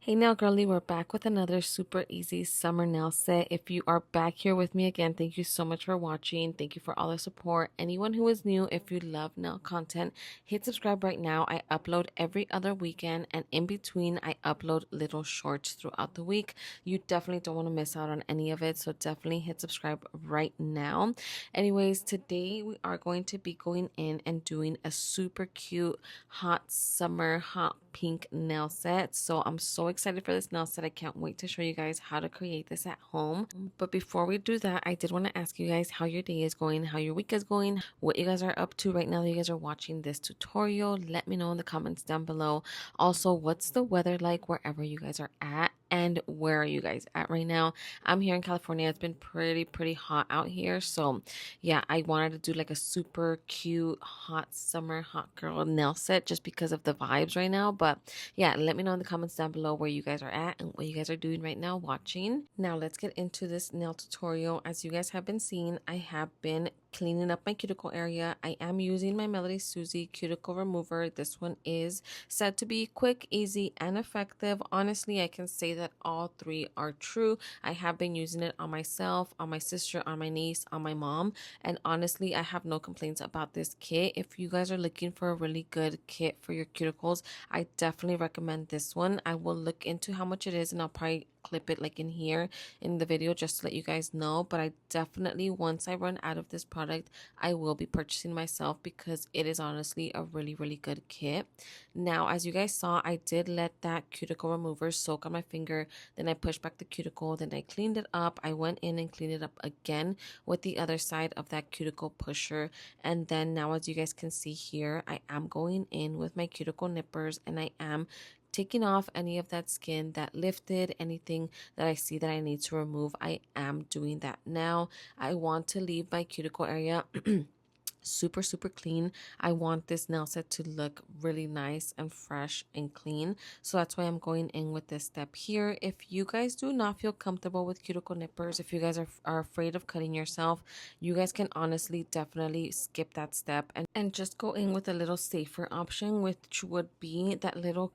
Hey nail girly, we're back with another super easy summer nail set. If you are back here with me again, thank you so much for watching. Thank you for all the support. Anyone who is new, if you love nail content, hit subscribe right now. I upload every other weekend, and in between I upload little shorts throughout the week. You definitely don't want to miss out on any of it, so definitely hit subscribe right now. Anyways, today we are going to be going in and doing a super cute hot summer hot pink nail set. So I'm so excited for this nail set. I can't wait to show you guys how to create this at home. But before we do that, I did want to ask you guys how your day is going, how your week is going, what you guys are up to right now that you guys are watching this tutorial. Let me know in the comments down below. Also, what's the weather like wherever you guys are at? And where are you guys at right now? I'm here in California. It's been pretty hot out here. So yeah, I wanted to do like a super cute hot summer hot girl nail set just because of the vibes right now. But yeah, let me know in the comments down below where you guys are at and what you guys are doing right now watching. Now let's get into this nail tutorial. As you guys have been seeing, I have been cleaning up my cuticle area. I am using my Melody Susie cuticle remover. This one is said to be quick, easy, and effective. Honestly, I can say that all three are true. I have been using it on myself, on my sister, on my niece, on my mom, and honestly, I have no complaints about this kit. If you guys are looking for a really good kit for your cuticles, I definitely recommend this one. I will look into how much it is, and I'll probably clip it like in here in the video just to let you guys know. But I definitely, once I run out of this product, I will be purchasing myself because it is honestly a really good kit. Now, as you guys saw, I did let that cuticle remover soak on my finger, then I pushed back the cuticle, then I cleaned it up. I went in and cleaned it up again with the other side of that cuticle pusher, and then now, as you guys can see here, I am going in with my cuticle nippers, and I am taking off any of that skin that lifted, anything that I see that I need to remove. I am doing that now. I want to leave my cuticle area super clean. I want this nail set to look really nice and fresh and clean, so that's why I'm going in with this step here. If you guys do not feel comfortable with cuticle nippers, if you guys are afraid of cutting yourself, you guys can honestly definitely skip that step and just go in with a little safer option, which would be that little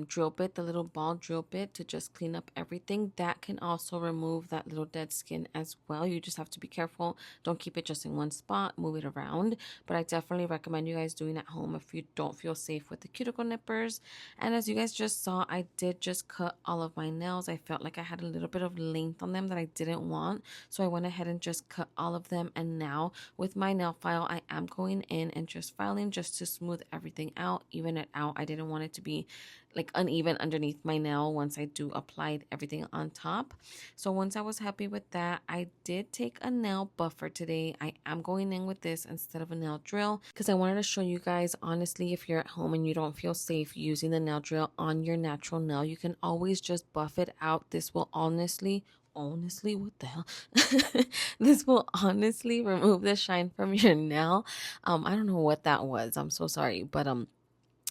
drill bit, the little ball drill bit, to just clean up everything. That can also remove that little dead skin as well. You just have to be careful. Don't keep it just in one spot, move it around. But I definitely recommend you guys doing at home if you don't feel safe with the cuticle nippers. And as you guys just saw, I did just cut all of my nails. I felt like I had a little bit of length on them that I didn't want, so I went ahead and just cut all of them. And now with my nail file, I am going in and just filing just to smooth everything out, even it out. I didn't want it to be like uneven underneath my nail once I do applied everything on top. So once I was happy with that, I did take a nail buffer today. I am going in with this instead of a nail drill because I wanted to show you guys, honestly, if you're at home and you don't feel safe using the nail drill on your natural nail, you can always just buff it out. This will honestly, what the hell, this will honestly remove the shine from your nail. I don't know what that was, I'm so sorry, but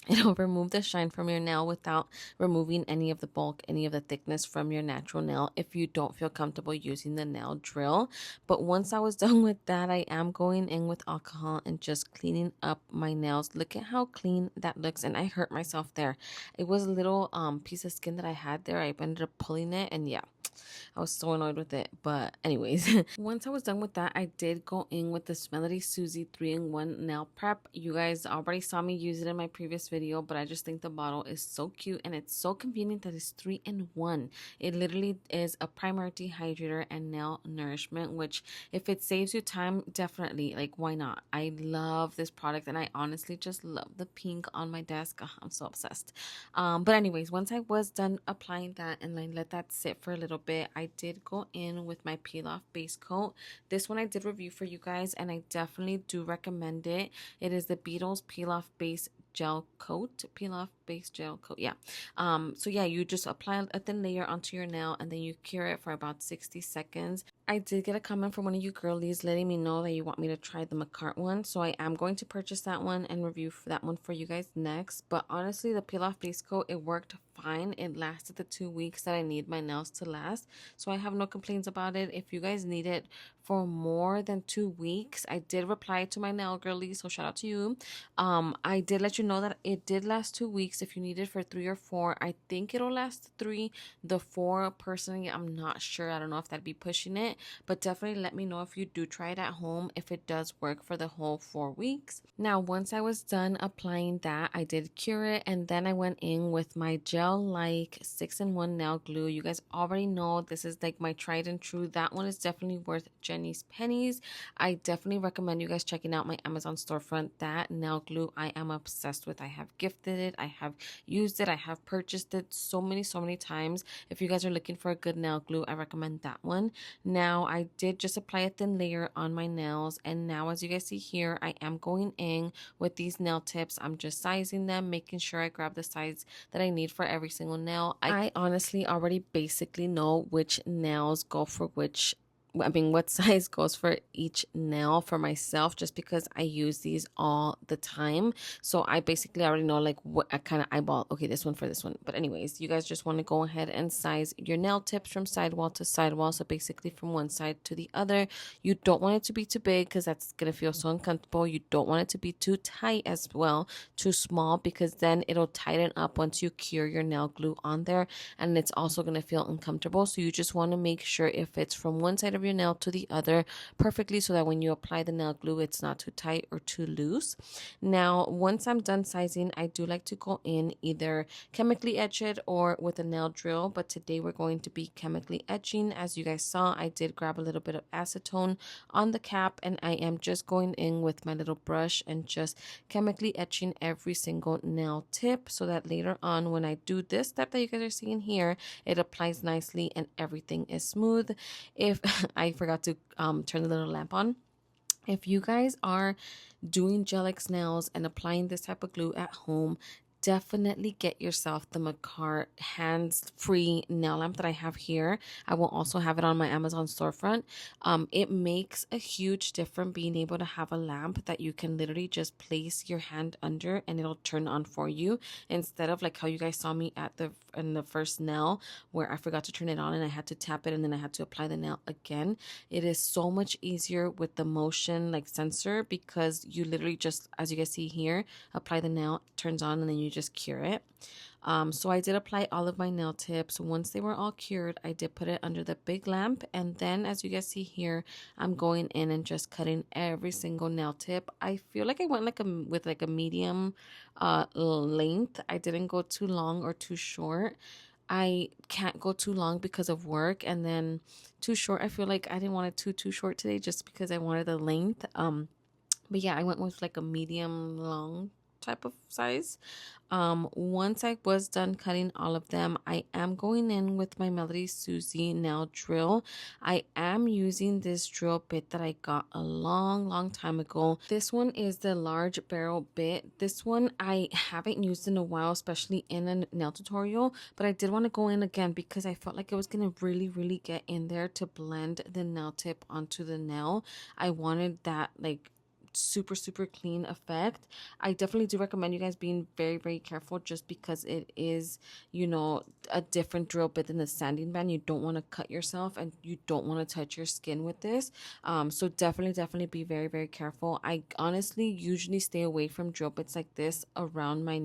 it'll remove the shine from your nail without removing any of the bulk, any of the thickness from your natural nail if you don't feel comfortable using the nail drill. But once I was done with that, I am going in with alcohol and just cleaning up my nails. Look at how clean that looks, and I hurt myself there. It was a little piece of skin that I had there. I ended up pulling it, and yeah, I was so annoyed with it. But anyways, once I was done with that, I did go in with the Melody Susie 3-in-1 nail prep. You guys already saw me use it in my previous video, but I just think the bottle is so cute and it's so convenient that it's 3-in-1. It literally is a primer, dehydrator, and nail nourishment, which if it saves you time, definitely, like, why not? I love this product, and I honestly just love the pink on my desk. Oh, I'm so obsessed. But anyways, once I was done applying that and I let that sit for a little bit, I did go in with my peel off base coat. This one I did review for you guys, and I definitely do recommend it. It is the Beetles peel off base gel coat, yeah. So yeah, you just apply a thin layer onto your nail, and then you cure it for about 60 seconds. I did get a comment from one of you girlies letting me know that you want me to try the McCart one, so I am going to purchase that one and review for that one for you guys next. But honestly, the peel off base coat, it worked fine. It lasted the 2 weeks that I need my nails to last, so I have no complaints about it. If you guys need it for more than 2 weeks, I did reply to my nail girly, so shout out to you. I did let you know that it did last 2 weeks weeks. If you need it for 3 or 4, I think it'll last 3. The 4, personally, I'm not sure. I don't know if that'd be pushing it, but definitely let me know if you do try it at home, if it does work for the whole 4 weeks. Now, once I was done applying that, I did cure it, and then I went in with my gel like 6-in-1 nail glue. You guys already know this is like my tried and true. That one is definitely worth Jenny's pennies. I definitely recommend you guys checking out my Amazon storefront. That nail glue I am obsessed with. I have gifted it, I have used it, I have purchased it so many times. If you guys are looking for a good nail glue, I recommend that one. Now I did just apply a thin layer on my nails, and now as you guys see here, I am going in with these nail tips. I'm just sizing them, making sure I grab the size that I need for every single nail. I honestly already basically know which nails go for which, what size goes for each nail for myself, just because I use these all the time. So I basically already know like what I kind of eyeball, okay, this one for this one. But anyways, you guys just want to go ahead and size your nail tips from sidewall to sidewall. So basically from one side to the other. You don't want it to be too big because that's going to feel so uncomfortable. You don't want it to be too tight as well, too small, because then it'll tighten up once you cure your nail glue on there, and it's also going to feel uncomfortable. So you just want to make sure it fits from one side of your nail to the other perfectly, so that when you apply the nail glue, it's not too tight or too loose. Now, once I'm done sizing, I do like to go in either chemically etch it or with a nail drill, but today we're going to be chemically etching. As you guys saw, I did grab a little bit of acetone on the cap, and I am just going in with my little brush and just chemically etching every single nail tip, so that later on when I do this step that you guys are seeing here, it applies nicely and everything is smooth. If I forgot to turn the little lamp on. If you guys are doing gel X nails and applying this type of glue at home, definitely get yourself the Makart hands-free nail lamp that I have here. I will also have it on my Amazon storefront. It makes a huge difference being able to have a lamp that you can literally just place your hand under and it'll turn on for you, instead of like how you guys saw me at in the first nail where I forgot to turn it on and I had to tap it and then I had to apply the nail again. It is so much easier with the motion like sensor, because you literally just, as you guys see here, apply the nail, turns on, and then you just cure it. So I did apply all of my nail tips. Once they were all cured, I did put it under the big lamp, and then as you guys see here, I'm going in and just cutting every single nail tip. I feel like I went with a medium length. I didn't go too long or too short. I can't go too long because of work, and then too short, I feel like I didn't want it too short today, just because I wanted the length. But yeah, I went with like a medium long type of size. Once I was done cutting all of them, I am going in with my Melody Susie nail drill. I am using this drill bit that I got a long time ago. This one is the large barrel bit. This one I haven't used in a while, especially in a nail tutorial, but I did want to go in again because I felt like it was going to really get in there to blend the nail tip onto the nail. I wanted that like super clean effect. I definitely do recommend you guys being very careful, just because it is, you know, a different drill bit than the sanding band. You don't want to cut yourself and you don't want to touch your skin with this. So definitely be very careful. I honestly usually stay away from drill bits like this around my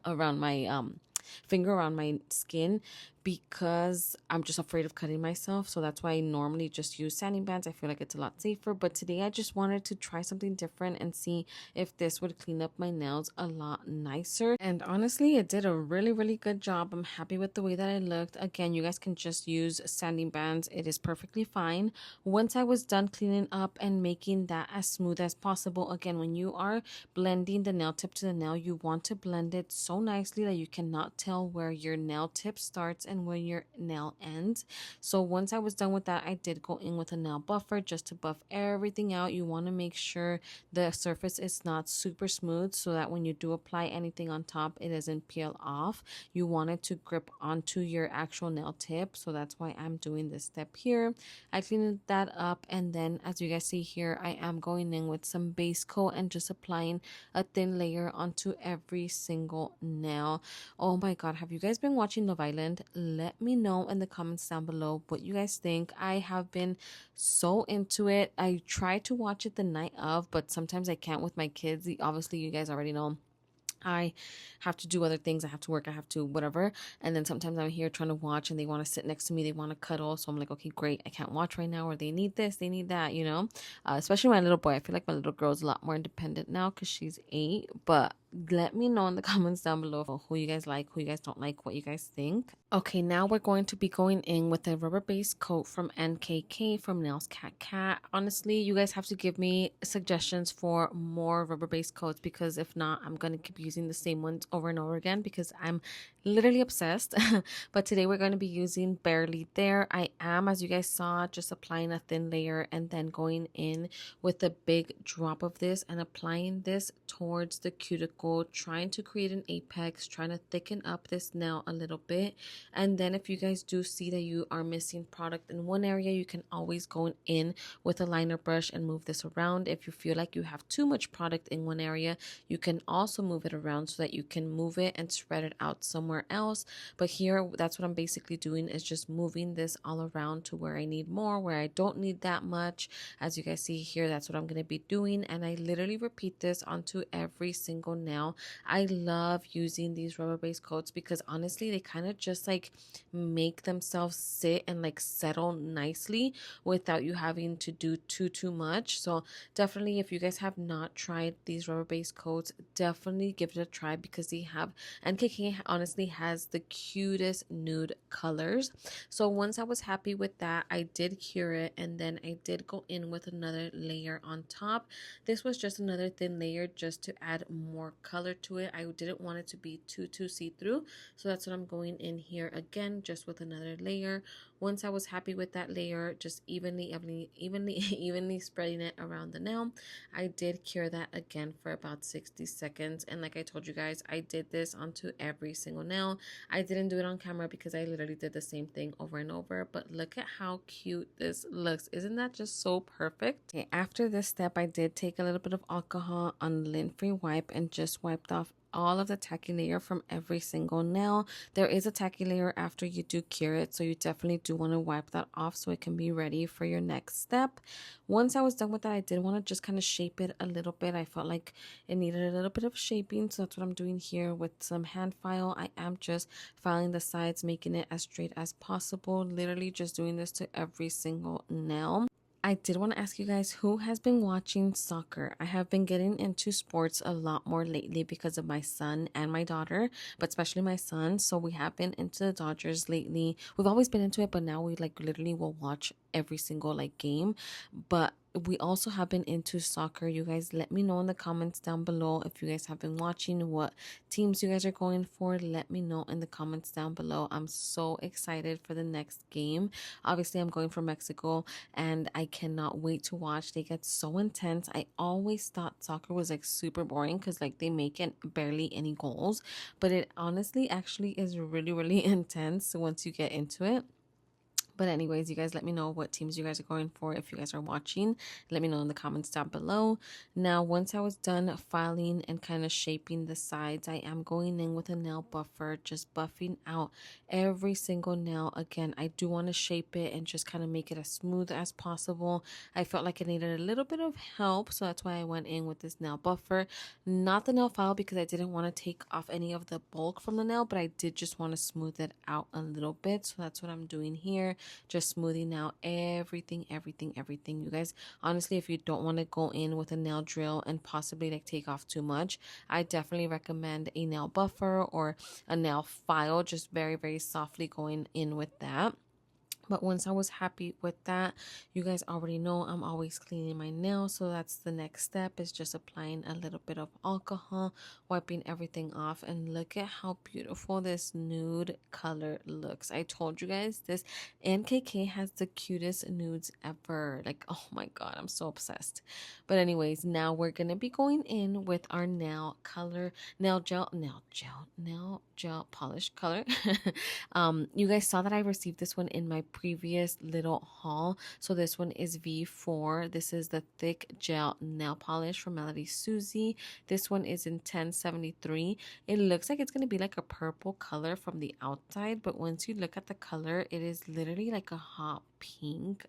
around my finger, around my skin, because I'm just afraid of cutting myself. So that's why I normally just use sanding bands. I feel like it's a lot safer. But today I just wanted to try something different and see if this would clean up my nails a lot nicer. And honestly, it did a really good job. I'm happy with the way that it looked. Again, you guys can just use sanding bands. It is perfectly fine. Once I was done cleaning up and making that as smooth as possible, again, when you are blending the nail tip to the nail, you want to blend it so nicely that you cannot tell where your nail tip starts and where your nail ends. So once I was done with that, I did go in with a nail buffer just to buff everything out. You want to make sure the surface is not super smooth, so that when you do apply anything on top, it doesn't peel off. You want it to grip onto your actual nail tip, so that's why I'm doing this step here. I cleaned that up, and then as you guys see here, I am going in with some base coat and just applying a thin layer onto every single nail. Oh my god, have you guys been watching Love Island? Let me know in the comments down below what you guys think. I have been so into it. I try to watch it the night of, but sometimes I can't with my kids. Obviously, you guys already know I have to do other things. I have to work. I have to whatever. And then sometimes I'm here trying to watch and they want to sit next to me. They want to cuddle. So I'm like, okay, great. I can't watch right now. Or they need this. They need that, you know? Especially my little boy. I feel like my little girl is a lot more independent now because she's 8. But let me know in the comments down below who you guys like, who you guys don't like, what you guys think. Okay, now we're going to be going in with a rubber base coat from NKK from Nails Cat Cat. Honestly, you guys have to give me suggestions for more rubber base coats because if not, I'm going to keep using the same ones over and over again because I'm literally obsessed. But today we're going to be using Barely There. I am, as you guys saw, just applying a thin layer and then going in with a big drop of this and applying this towards the cuticle, trying to create an apex, trying to thicken up this nail a little bit. And then if you guys do see that you are missing product in one area, you can always go in with a liner brush and move this around. If you feel like you have too much product in one area, you can also move it around so that you can move it and spread it out somewhere else. But here, that's what I'm basically doing, is just moving this all around to where I need more, where I don't need that much. As you guys see here, that's what I'm going to be doing. And I literally repeat this onto every single nail. I love using these rubber base coats because honestly, they kind of just like make themselves sit and like settle nicely without you having to do too much. So definitely, if you guys have not tried these rubber base coats, definitely give it a try because they have, NKK honestly has the cutest nude colors. So once I was happy with that, I did cure it and then I did go in with another layer on top. This was just another thin layer just to add more color to it. I didn't want it to be too see-through, so that's what I'm going in here again, just with another layer. Once I was happy with that layer, just evenly spreading it around the nail, I did cure that again for about 60 seconds. And like I told you guys, I did this onto every single nail. I didn't do it on camera because I literally did the same thing over and over, but look at how cute this looks. Isn't that just so perfect? Okay, after this step, I did take a little bit of alcohol on lint-free wipe and just wiped off all of the tacky layer from every single nail. There is a tacky layer after you do cure it, so you definitely do want to wipe that off so it can be ready for your next step. Once I was done with that, I did want to just kind of shape it a little bit. I felt like it needed a little bit of shaping, so that's what I'm doing here with some hand file. I am just filing the sides, making it as straight as possible, literally just doing this to every single nail. I did want to ask you guys who has been watching soccer. I have been getting into sports a lot more lately because of my son and my daughter, but especially my son. So we have been into the Dodgers lately. We've always been into it, but now we like literally will watch every single like game. But we also have been into soccer. You guys let me know in the comments down below if you guys have been watching, what teams you guys are going for. Let me know in the comments down below. I'm so excited for the next game. Obviously, I'm going for Mexico and I cannot wait to watch. They get so intense. I always thought soccer was like super boring because like they make it barely any goals, but it honestly actually is really intense once you get into it. But anyways, you guys let me know what teams you guys are going for if you guys are watching. Let me know in the comments down below. Now, once I was done filing and kind of shaping the sides, I am going in with a nail buffer, just buffing out every single nail. Again, I do want to shape it and just kind of make it as smooth as possible. I felt like it needed a little bit of help, so that's why I went in with this nail buffer. Not the nail file because I didn't want to take off any of the bulk from the nail, but I did just want to smooth it out a little bit. So that's what I'm doing here. Just smoothing out everything. You guys, honestly, if you don't want to go in with a nail drill and possibly like take off too much, I definitely recommend a nail buffer or a nail file, just very softly going in with that. But once I was happy with that, you guys already know I'm always cleaning my nails. So that's the next step, is just applying a little bit of alcohol, wiping everything off. And look at how beautiful this nude color looks. I told you guys this NKK has the cutest nudes ever. Like, oh my God, I'm so obsessed. But anyways, now we're going to be going in with our nail gel polish color. You guys saw that I received this one in my previous little haul. So this one is V4. This is the thick gel nail polish from Melody Susie. This one is in 1073. It looks like it's going to be like a purple color from the outside, but once you look at the color, it is literally like a hot pink,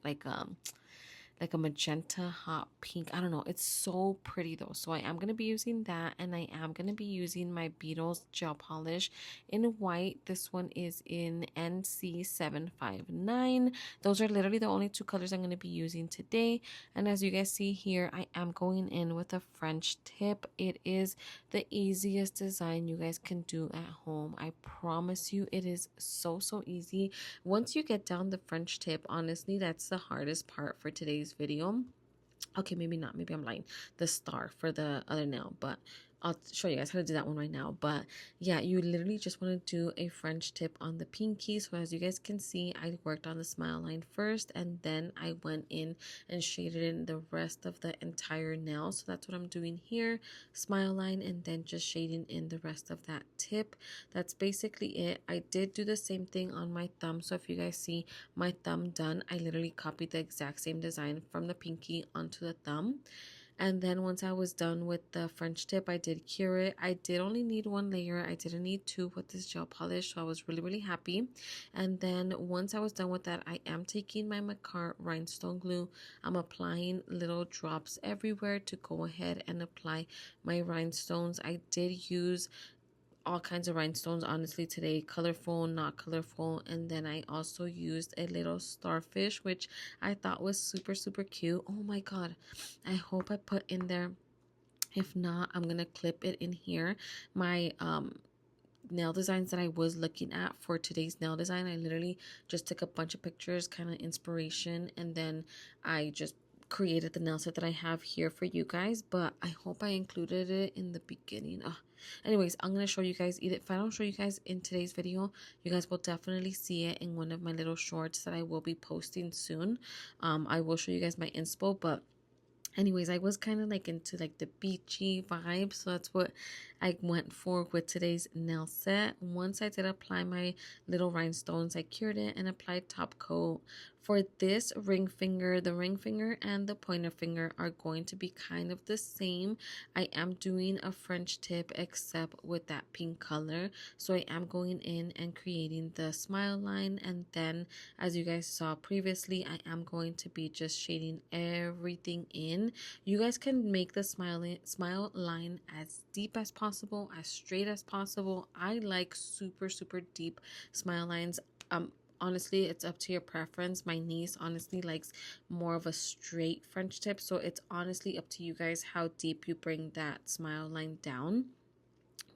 like a magenta hot pink. I don't know. It's so pretty though. So I am going to be using that, and I am going to be using my Beetles gel polish in white. This one is in NC759. Those are literally the only two colors I'm going to be using today. And as you guys see here, I am going in with a French tip. It is the easiest design you guys can do at home. I promise you, it is so easy. Once you get down the French tip, honestly, that's the hardest part for today's video. Okay, maybe not. Maybe I'm lying. The star for the other nail, but I'll show you guys how to do that one right now. But yeah, you literally just want to do a French tip on the pinky. So as you guys can see, I worked on the smile line first, and then I went in and shaded in the rest of the entire nail. So that's what I'm doing here. Smile line, and then just shading in the rest of that tip. That's basically it. I did do the same thing on my thumb. So if you guys see my thumb done, I literally copied the exact same design from the pinky onto the thumb. And then once I was done with the French tip, I did cure it. I did only need one layer. I didn't need two with this gel polish, so I was really happy. And then once I was done with that, I am taking my Macart rhinestone glue. I'm applying little drops everywhere to go ahead and apply my rhinestones. I did use all kinds of rhinestones honestly today, colorful, not colorful. And then I also used a little starfish, which I thought was super cute. Oh my god, I hope I put in there. If not, I'm gonna clip it in here. My nail designs that I was looking at for today's nail design, I literally just took a bunch of pictures, kind of inspiration, and then I just created the nail set that I have here for you guys. But I hope I included it in the beginning. Anyways, I'm gonna show you guys, either if I don't show you guys in today's video, you guys will definitely see it in one of my little shorts that I will be posting soon. I will show you guys my inspo. But anyways, I was kind of like into like the beachy vibe, so that's what I went for with today's nail set. Once I did apply my little rhinestones, I cured it and applied top coat. For this ring finger, the ring finger and the pointer finger are going to be kind of the same. I am doing a French tip except with that pink color. So I am going in and creating the smile line, and then as you guys saw previously, I am going to be just shading everything in. You guys can make the smile line as deep as possible, as straight as possible. I like super deep smile lines. Honestly, it's up to your preference. My niece honestly likes more of a straight French tip, so it's honestly up to you guys how deep you bring that smile line down.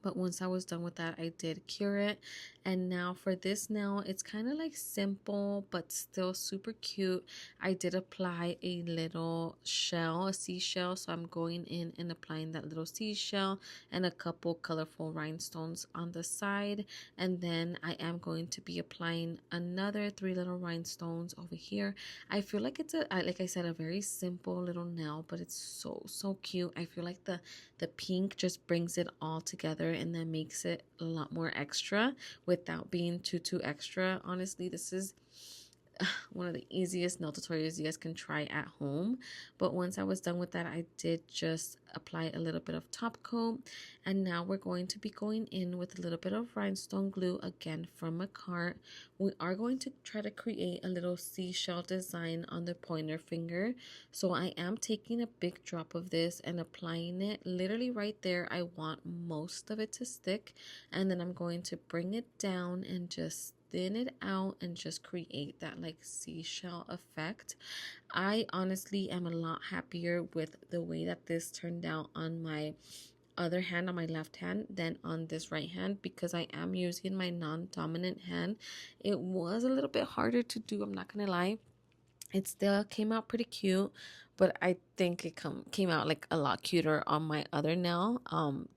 But once I was done with that, I did cure it. And now for this nail, it's kind of like simple but still super cute. I did apply a little shell, a seashell. So I'm going in and applying that little seashell and a couple colorful rhinestones on the side. And then I am going to be applying another 3 little rhinestones over here. I feel like it's like I said, a very simple little nail, but it's so cute. I feel like the pink just brings it all together, and that makes it a lot more extra without being too extra. Honestly, this is one of the easiest nail tutorials you guys can try at home. But once I was done with that, I did just apply a little bit of top coat, and now we're going to be going in with a little bit of rhinestone glue again from Macart. We are going to try to create a little seashell design on the pointer finger. So I am taking a big drop of this and applying it literally right there. I want most of it to stick, and then I'm going to bring it down and just thin it out and just create that like seashell effect. I honestly am a lot happier with the way that this turned out on my other hand, on my left hand, than on this right hand, because I am using my non-dominant hand. It was a little bit harder to do, I'm not gonna lie. It still came out pretty cute, but I think it came out like a lot cuter on my other nail.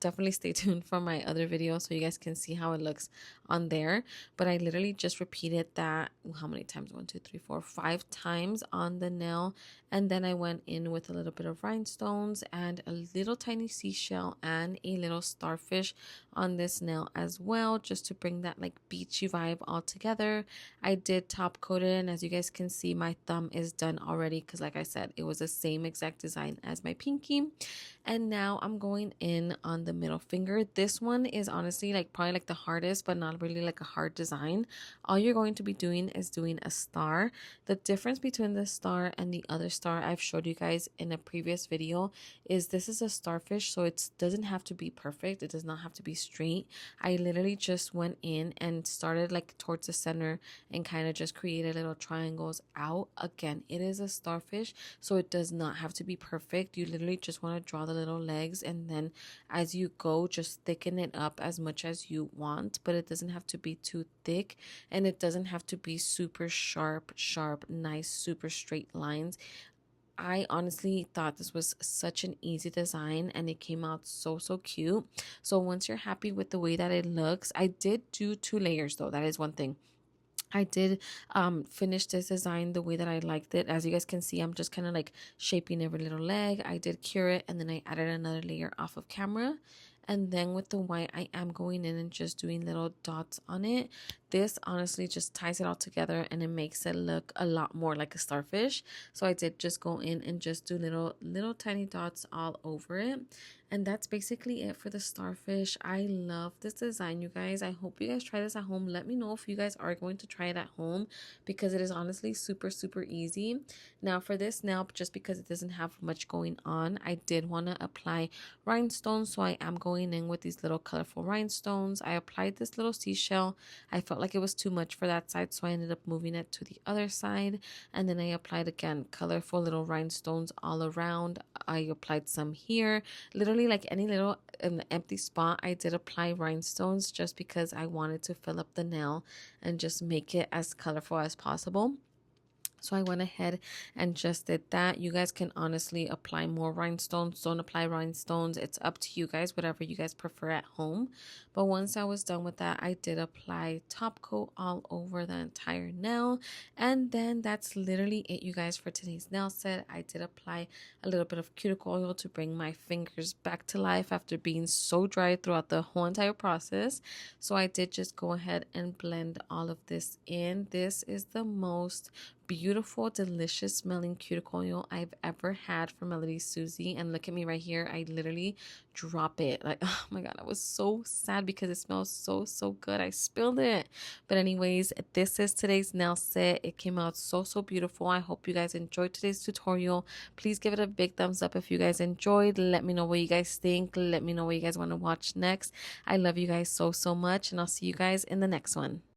Definitely stay tuned for my other video so you guys can see how it looks on there. But I literally just repeated that, how many times? 1, 2, 3, 4, 5 times on the nail, and then I went in with a little bit of rhinestones and a little tiny seashell and a little starfish on this nail as well, just to bring that like beachy vibe all together. I did top coat it, and as you guys can see, my thumb is done already, because like I said, it was the same exact design as my pinky. And now I'm going in on the middle finger. This one is honestly like probably like the hardest, but not really like a hard design. All you're going to be doing is doing a star. The difference between the star and the other star I've showed you guys in a previous video is this is a starfish, so it doesn't have to be perfect. It does not have to be straight. I literally just went in and started like towards the center and kind of just created little triangles out. Again, it is a starfish, so it does not have to be perfect. You literally just want to draw the little legs, and then as you go, just thicken it up as much as you want, but it doesn't have to be too thick, and it doesn't have to be super sharp, nice, super straight lines. I honestly thought this was such an easy design, and it came out so cute. So once you're happy with the way that it looks, I did do 2 layers though. That is one thing. I did finish this design the way that I liked it. As you guys can see, I'm just kind of like shaping every little leg. I did cure it, and then I added another layer off of camera. And then with the white, I am going in and just doing little dots on it. This honestly just ties it all together, and it makes it look a lot more like a starfish. So I did just go in and just do little tiny dots all over it. And that's basically it for the starfish. I love this design, you guys. I hope you guys try this at home. Let me know if you guys are going to try it at home, because it is honestly super easy. Now for this nail, just because it doesn't have much going on, I did want to apply rhinestones, so I am going in with these little colorful rhinestones. I applied this little seashell. I felt like it was too much for that side, so I ended up moving it to the other side. And then I applied again colorful little rhinestones all around. I applied some here. Literally, like any little empty spot, I did apply rhinestones just because I wanted to fill up the nail and just make it as colorful as possible. So I went ahead and just did that. You guys can honestly apply more rhinestones. Don't apply rhinestones. It's up to you guys, whatever you guys prefer at home. But once I was done with that, I did apply top coat all over the entire nail. And then that's literally it, you guys, for today's nail set. I did apply a little bit of cuticle oil to bring my fingers back to life after being so dry throughout the whole entire process. So I did just go ahead and blend all of this in. This is the most beautiful, delicious smelling cuticle oil I've ever had from Melody Susie. And look at me right here. I literally drop it. Like, oh my god, I was so sad because it smells so good. I spilled it. But anyways, this is today's nail set. It came out so beautiful. I hope you guys enjoyed today's tutorial. Please give it a big thumbs up if you guys enjoyed. Let me know what you guys think. Let me know what you guys want to watch next. I love you guys so much, and I'll see you guys in the next one.